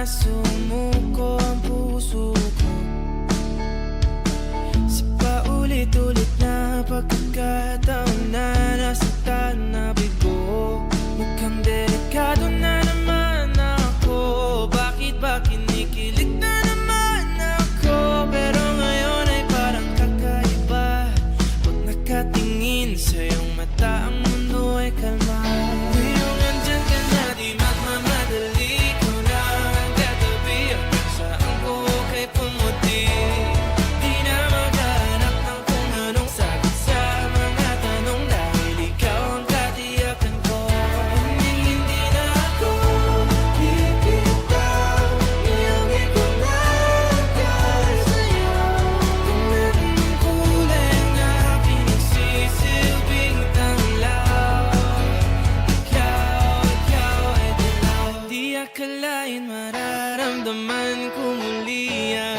sumuko ang puso ko sa paulit-ulit na pagkakataon na nasaktan na bigo. Mukhang delikado na naman ako. Bakit ba kinikilig na naman ako? Pero ngayon ay parang kakaiba. Pag nakatingin sa iyong mata, ang mundo ay kalma. Ngayong nandyan ka na, di magmamadali. Ikaw lang ang katabi. Ang saan ko kay pumuti. Di na maghanap ng kung anong sagot sa mga tanong, dahil ikaw ang katiyakan ko. Hindi na ako bibitaw. Iyong ikunagay sa'yo. Tingnan ng kulay na pinagsisilbing tanglaw. Ikaw ay dilaw. Di akalain mararamdaman ko muli ang